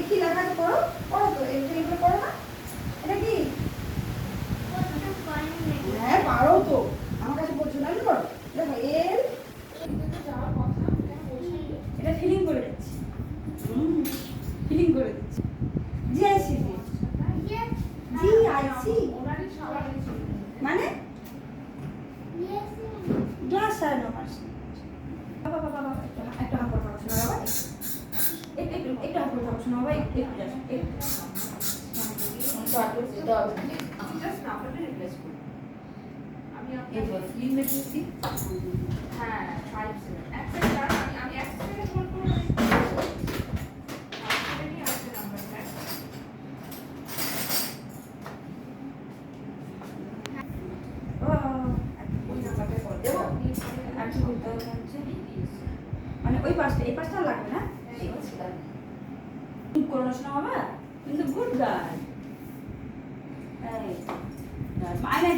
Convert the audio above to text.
কি লেখা আছে পড়ো, পড়ো তো, এগুলো পড়ো না। এটা কি? হ্যাঁ পারো তো, আমার কাছে বলছো না, পড়ো। দেখো এল, এটা ফিলিং করে দিচ্ছি, ফিলিং করে দিচ্ছি। জিআইসি, জিআইসি মানে গ্লাস সাইনোমাস। বাবা বাবা বাবা একটু হাত পড়া শোনা বাবা, একটু হাত পড়া শোনা বাবা, একটু জাস্ট একটু। তো আগে দিতে হবে জাস্ট নাম্বারটা রিপ্লেস করুন। আমি আপনাকে ফিলিং লিখেছি। হ্যাঁ 5 সেকেন্ড এক সেকেন্ড আমি এক সেকেন্ড হোল্ড করব। আপনি আছে নাম্বারটা ওই নাম্বারটা কল দেব। আচ্ছা বলতে হচ্ছে মানে ওই পাশটা, এই পাশটা লাগবে না, এই ছিল করোনা শোনা বাবা, কিন্তু গুড গার্ল। এই মাইনা